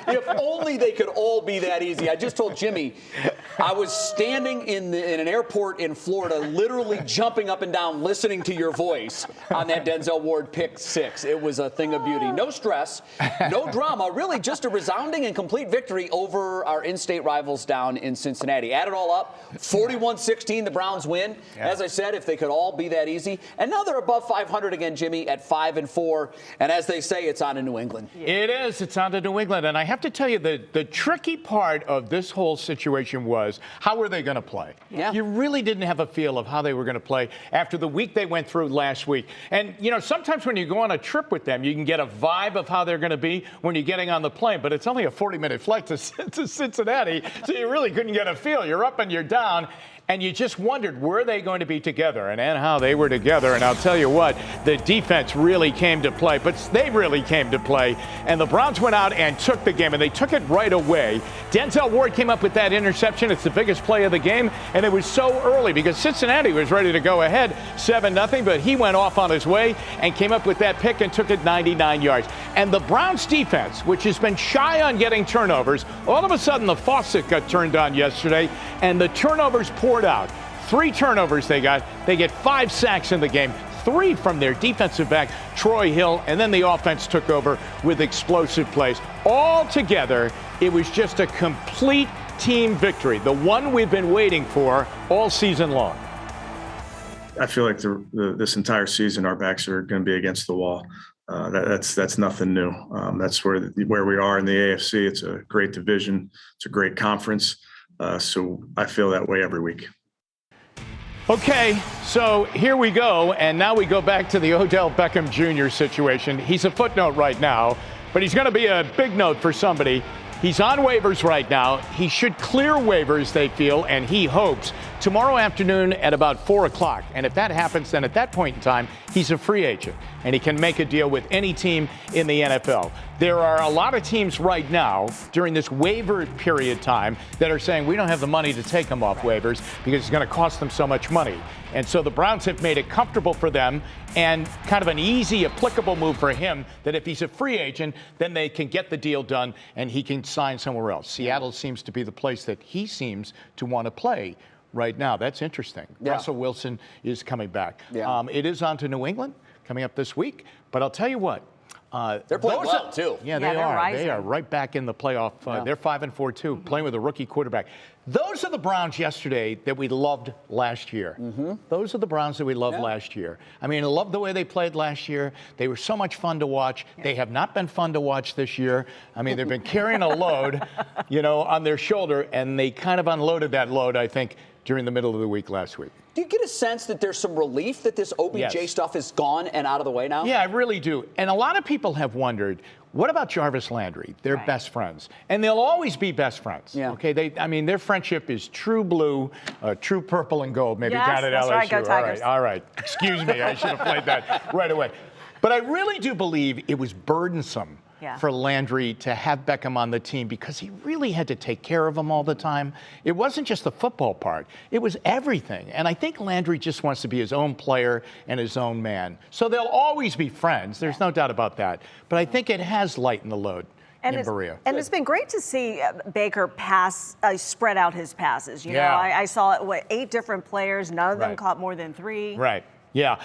If only they could all be that easy. I just told Jimmy, I was standing in an airport in Florida, literally jumping up and down, listening to your voice on that Denzel Ward pick 6. It was a thing of beauty. No stress, no drama, really just a resounding and complete victory over our in-state rivals down in Cincinnati. Add it all up, 41-16, the Browns win. Yeah. As I said, if they could all be that easy. And now they're above 500 again, Jimmy, at 5-4. And as they say, it's on to New England. It is. It's on to New England. And I have to tell you, the tricky part of this whole situation was, how were they going to play? Yeah. You really didn't have a feel of how they were going to play after the week they went through last week. And, you know, sometimes when you go on a trip with them, you can get a vibe of how they're going to be when you're getting on the plane. But it's only a 40-minute flight to Cincinnati, so you really couldn't get a feel. You're up and you're down. And you just wondered, were they going to be together? And how they were together. And I'll tell you what, the defense really came to play. But they really came to play. And the Browns went out and took the game. And they took it right away. Denzel Ward came up with that interception. It's the biggest play of the game. And it was so early because Cincinnati was ready to go ahead 7-0. But he went off on his way and came up with that pick and took it 99 yards. And the Browns defense, which has been shy on getting turnovers, all of a sudden the faucet got turned on yesterday. And the turnovers poured out. 3 turnovers they got. They get 5 sacks in the game. 3 from their defensive back, Troy Hill, and then the offense took over with explosive plays. All together, it was just a complete team victory, the one we've been waiting for all season long. I feel like this entire season, our backs are going to be against the wall. That's nothing new. That's where we are in the AFC. It's a great division. It's a great conference. So I feel that way every week. Okay, so here we go, and now we go back to the Odell Beckham Jr. situation. He's a footnote right now, but he's going to be a big note for somebody. He's on waivers right now. He should clear waivers, they feel, and he hopes, tomorrow afternoon at about 4 o'clock. And if that happens, then at that point in time, he's a free agent, and he can make a deal with any team in the NFL. There are a lot of teams right now during this waiver period time that are saying we don't have the money to take him off waivers because it's going to cost them so much money. And so the Browns have made it comfortable for them and kind of an easy, applicable move for him that if he's a free agent, then they can get the deal done and he can sign somewhere else. Seattle seems to be the place that he seems to want to play right now. That's interesting. Yeah. Russell Wilson is coming back. Yeah. It is on to New England coming up this week. But I'll tell you what. They're playing well, too. Yeah, they are. Rising. They are right back in the playoff. They're 5-4, too, playing with a rookie quarterback. Those are the Browns yesterday that we loved last year. Those are the Browns that we loved last year. I mean, I love the way they played last year. They were so much fun to watch. They have not been fun to watch this year. I mean, they've been carrying a load, you know, on their shoulder, and they kind of unloaded that load, I think, during the middle of the week last week. Do you get a sense that there's some relief that this OBJ stuff is gone and out of the way now? Yeah, I really do. And a lot of people have wondered, what about Jarvis Landry? They're best friends. And they'll always be best friends. Yeah. Okay, I mean, their friendship is true blue, true purple and gold. Maybe down at LSU. Right, go Tigers. All right. Excuse me, I should have played that right away. But I really do believe it was burdensome for Landry to have Beckham on the team because he really had to take care of him all the time. It wasn't just the football part. It was everything. And I think Landry just wants to be his own player and his own man. So they'll always be friends. There's no doubt about that. But I think it has lightened the load. And it's been great to see Baker spread out his passes. You know, I saw 8 different players. None of them caught more than 3. Right. Yeah.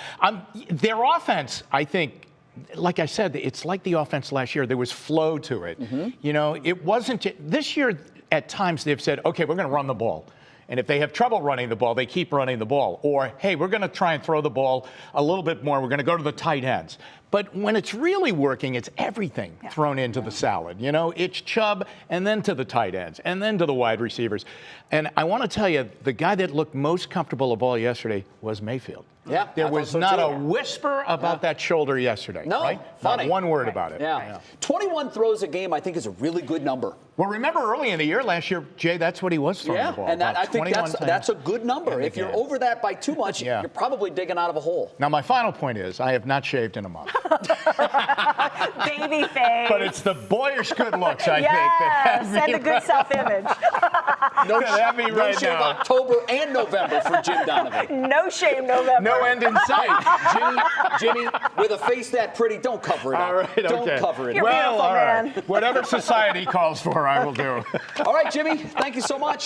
Their offense, I think, like I said, it's like the offense last year. There was flow to it. You know, it wasn't this year. At times they've said, okay, we're going to run the ball. And if they have trouble running the ball, they keep running the ball. Or, hey, we're going to try and throw the ball a little bit more. We're going to go to the tight ends. But when it's really working, it's everything thrown into the salad. You know, it's Chubb and then to the tight ends and then to the wide receivers. And I want to tell you, the guy that looked most comfortable of all yesterday was Mayfield. Yeah, there was not a whisper about that shoulder yesterday. No, right? funny. Not one word about it. Yeah. 21 throws a game, I think, is a really good number. Well, remember early in the year last year, Jay, that's what he was throwing the ball. And I think that's a good number. If you're over that by too much, you're probably digging out of a hole. Now, my final point is I have not shaved in a month. Baby face. But it's the boyish good looks, I think, that have and the good self-image. No, That'd be no right shave now. October and November for Jim Donovan. No shame November. No end in sight. Jimmy, with a face that pretty, don't cover it up. All right, okay. Don't cover it You're up. Well, beautiful, all right. man. Whatever society calls for, I will do. All right, Jimmy, thank you so much.